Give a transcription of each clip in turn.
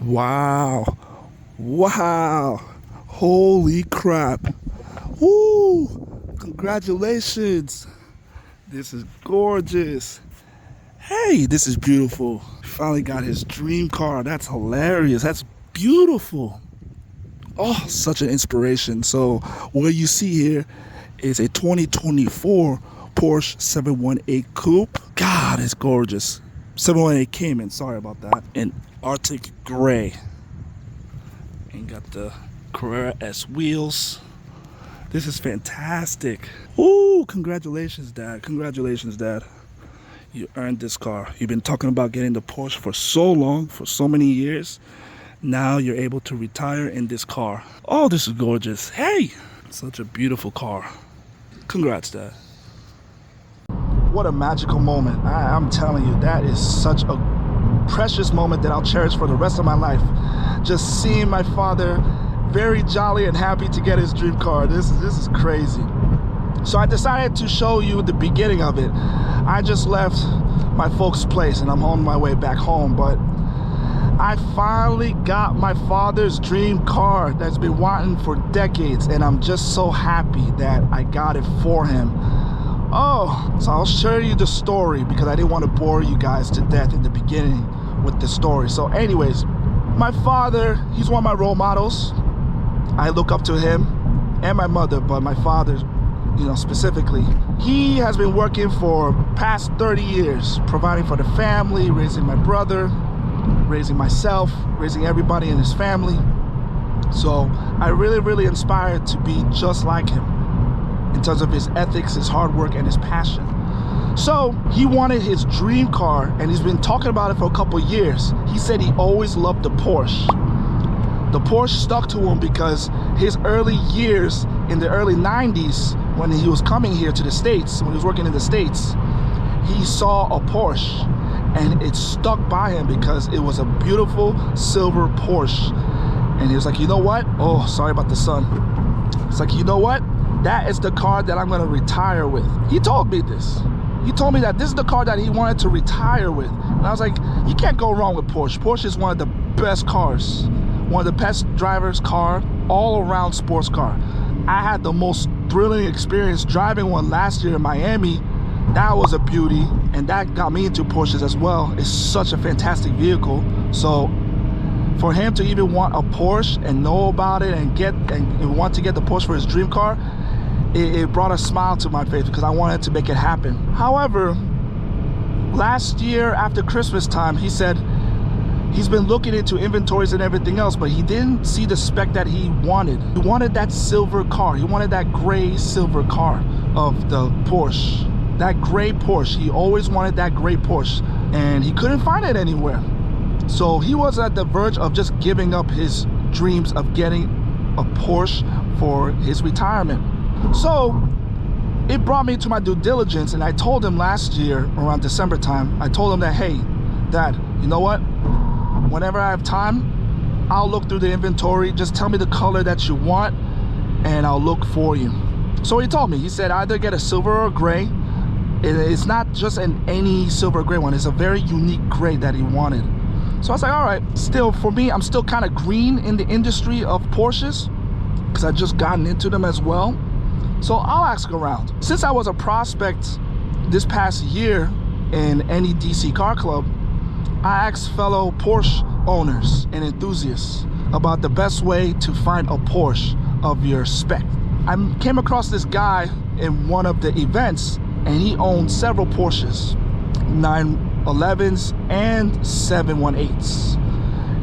Wow. Wow. Holy crap. Woo! Congratulations. This is gorgeous. Hey, this is beautiful. Finally got his dream car. That's hilarious. That's beautiful. Oh, such an inspiration. So what you see here is a 2024 Porsche 718 Coupe. God, it's gorgeous. 718 Cayman, sorry about that. In Arctic gray. And got the Carrera S wheels. This is fantastic. Ooh, congratulations, Dad. Congratulations, Dad. You earned this car. You've been talking about getting the Porsche for so long, for so many years. Now you're able to retire in this car. Oh, this is gorgeous. Hey, such a beautiful car. Congrats, Dad. What a magical moment. I'm telling you, that is such a precious moment that I'll cherish for the rest of my life. Just seeing my father very jolly and happy to get his dream car. This is crazy. So I decided to show you the beginning of it. I just left my folks' place and I'm on my way back home, but I finally got my father's dream car that's been wanting for decades, and I'm just so happy that I got it for him. Oh, so I'll share you the story because I didn't want to bore you guys to death in the beginning with the story. So anyways, my father, he's one of my role models. I look up to him and my mother, but my father, specifically. He has been working for past 30 years, providing for the family, raising my brother, raising myself, raising everybody in his family. So I really inspired to be just like him in terms of his ethics, his hard work, and his passion. So he wanted his dream car, and he's been talking about it for a couple years. He said he always loved the Porsche. The Porsche stuck to him because his early years in the early 90s, when he was coming here to the States, when he was working in the States, he saw a Porsche and it stuck by him because it was a beautiful silver Porsche. And he was like, you know what? Oh, sorry about the sun. It's like, you know what? That is the car that I'm gonna retire with. He told me this. He told me that this is the car that he wanted to retire with. And I was like, you can't go wrong with Porsche. Porsche is one of the best cars. One of the best driver's car, all around sports car. I had the most thrilling experience driving one last year in Miami. That was a beauty, and that got me into Porsches as well. It's such a fantastic vehicle. So for him to even want a Porsche and know about it and want to get the Porsche for his dream car, it brought a smile to my face because I wanted to make it happen. However, last year after Christmas time, he said he's been looking into inventories and everything else, but he didn't see the spec that he wanted. He wanted that silver car. He wanted that gray silver car of the Porsche. That gray Porsche. He always wanted that gray Porsche, and he couldn't find it anywhere. So he was at the verge of just giving up his dreams of getting a Porsche for his retirement. So it brought me to my due diligence, and I told him last year around December time, I told him that, hey, Dad, you know what? Whenever I have time, I'll look through the inventory. Just tell me the color that you want, and I'll look for you. So he told me, he said either get a silver or a gray. It's not just any silver gray one. It's a very unique gray that he wanted. So I was like, all right. Still, for me, I'm still kind of green in the industry of Porsches because I just gotten into them as well. So I'll ask around. Since I was a prospect this past year in any DC car club, I asked fellow Porsche owners and enthusiasts about the best way to find a Porsche of your spec. I came across this guy in one of the events, and he owned several Porsches, 911s and 718s.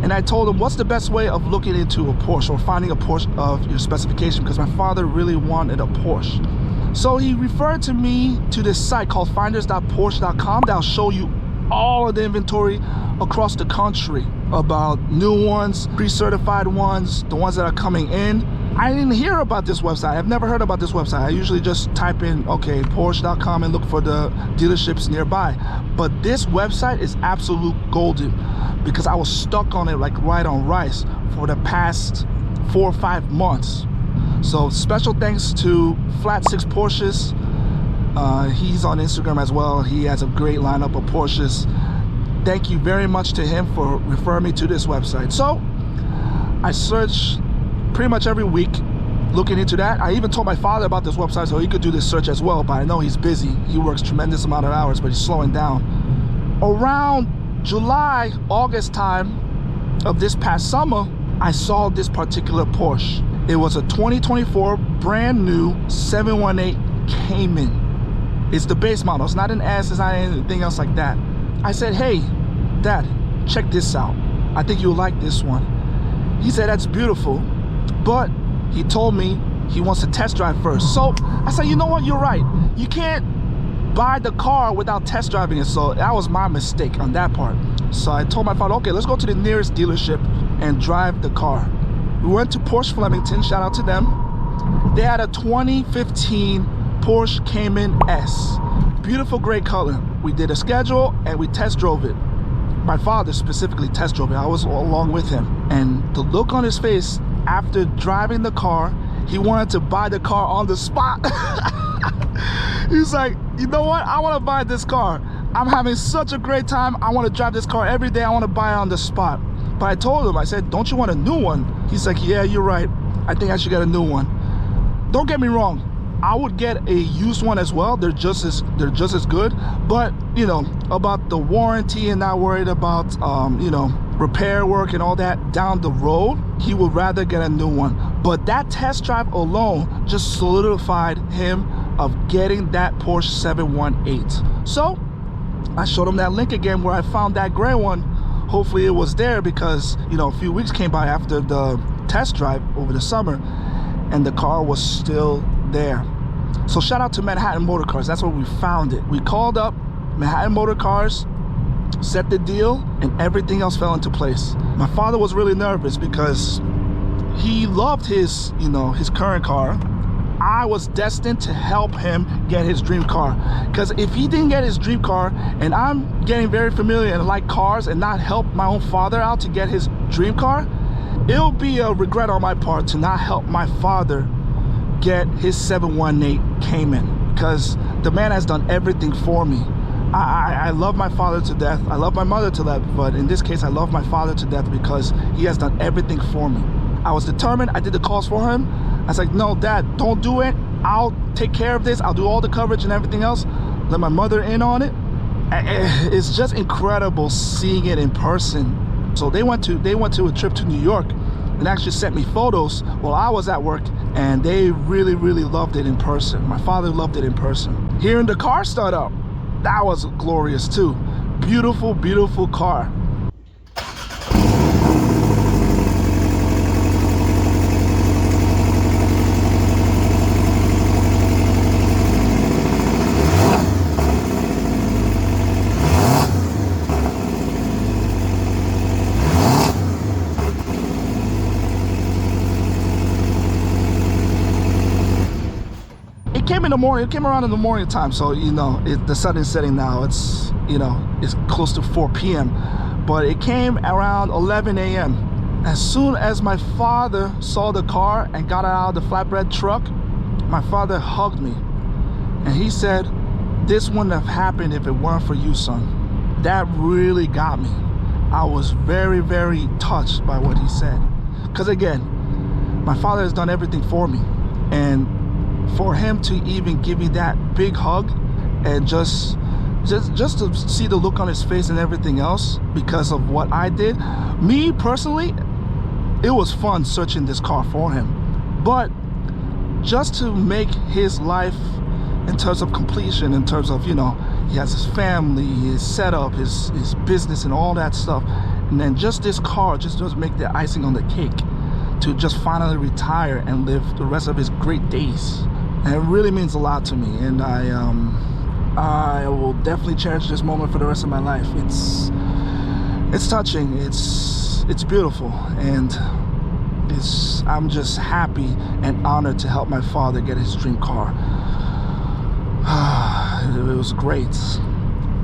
And I told him, what's the best way of looking into a Porsche or finding a Porsche of your specification? Because my father really wanted a Porsche. So he referred to me to this site called Finders.Porsche.com that'll show you all of the inventory across the country about new ones, pre-certified ones, the ones that are coming in. I didn't hear about this website. I've never heard about this website. I usually just type in, okay, Porsche.com and look for the dealerships nearby. But this website is absolute golden because I was stuck on it like right on rice for the past 4 or 5 months. So special thanks to flatsixporsches. He's on Instagram as well. He has a great lineup of Porsches. thank you very much to him for referring me to this website. So I searched pretty much every week looking into that. I even told my father about this website so he could do this search as well, but I know he's busy. He works tremendous amount of hours, but he's slowing down. Around July, August time of this past summer, I saw this particular Porsche. It was a 2024 brand new 718 Cayman. It's the base model. It's not an S, it's not anything else like that. I said, hey, Dad, check this out. I think you'll like this one. He said, that's beautiful, but he told me he wants to test drive first. So I said, you know what, you're right. You can't buy the car without test driving it. So that was my mistake on that part. So I told my father, okay, let's go to the nearest dealership and drive the car. We went to Porsche Flemington, shout out to them. They had a 2015 Porsche Cayman S. Beautiful gray color. We did a schedule and we test drove it. My father specifically test drove it. I was along with him. And the look on his face after driving the car, he wanted to buy the car on the spot. He's like, you know what? I want to buy this car. I'm having such a great time. I want to drive this car every day. I want to buy it on the spot. But I told him, I said, don't you want a new one? He's like, yeah, you're right. I think I should get a new one. Don't get me wrong. I would get a used one as well. They're just as good. But you know, about the warranty and not worried about you know, repair work and all that down the road, he would rather get a new one. But that test drive alone just solidified him of getting that Porsche 718. So I showed him that link again where I found that gray one. Hopefully it was there, because you know, a few weeks came by after the test drive over the summer and the car was still there. So shout out to Manhattan Motorcars. That's where we found it. We called up Manhattan Motorcars, set the deal, and everything else fell into place. My father was really nervous because he loved his, you know, his current car. I was destined to help him get his dream car, because if he didn't get his dream car, and I'm getting very familiar and like cars, and not help my own father out to get his dream car, it'll be a regret on my part to not help my father get his 718 Cayman, because the man has done everything for me. I love my father to death. I love my mother to death, but in this case I love my father to death because he has done everything for me. I was determined. I did the calls for him. I was like, no, Dad, don't do it. I'll take care of this. I'll do all the coverage and everything else. Let my mother in on it. It's just incredible seeing it in person. So they went to a trip to New York and actually sent me photos while I was at work, and they really loved it in person. My father loved it in person. Hearing the car start up, that was glorious too. Beautiful car. It came in the morning. It came around in the morning time, so you know the sun is setting now. It's, you know, it's close to 4 p.m. but it came around 11 a.m. As soon as my father saw the car and got out of the flatbed truck, my father hugged me and he said, this wouldn't have happened if it weren't for you, son. That really got me. I was very touched by what he said, because again, my father has done everything for me, and for him to even give me that big hug and just to see the look on his face and everything else because of what I did, me personally, it was fun searching this car for him. But just to make his life in terms of completion, in terms of, you know, he has his family, his setup, his business and all that stuff, and then just this car just doesn't make the icing on the cake to just finally retire and live the rest of his great days. And it really means a lot to me, and I will definitely cherish this moment for the rest of my life. It's touching, it's beautiful, and I'm just happy and honored to help my father get his dream car. It was great.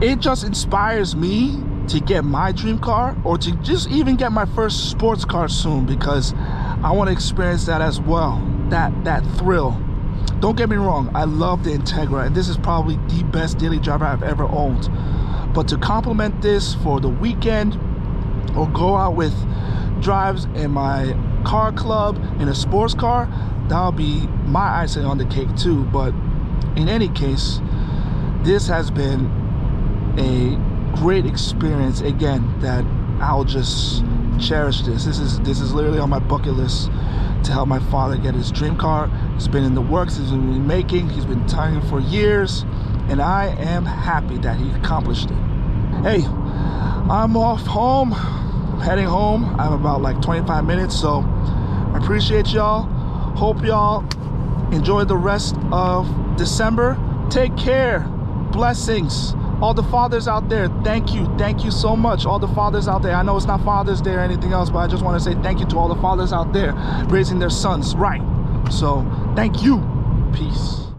It just inspires me to get my dream car, or to just even get my first sports car soon, because I want to experience that as well, that thrill. Don't get me wrong, I love the Integra, and this is probably the best daily driver I've ever owned. But to complement this for the weekend, or go out with drives in my car club in a sports car, that'll be my icing on the cake too. But in any case, this has been a great experience again, that I'll just cherish. This is literally on my bucket list, to help my father get his dream car. It's been in the works, he's been making, he's been trying for years, and I am happy that he accomplished it. Hey, I'm off home, heading home. I have about like 25 minutes, so I appreciate y'all. Hope y'all enjoy the rest of December. Take care. Blessings. All the fathers out there, thank you so much. All the fathers out there, I know it's not Father's Day or anything else, but I just want to say thank you to all the fathers out there raising their sons right. So thank you. Peace.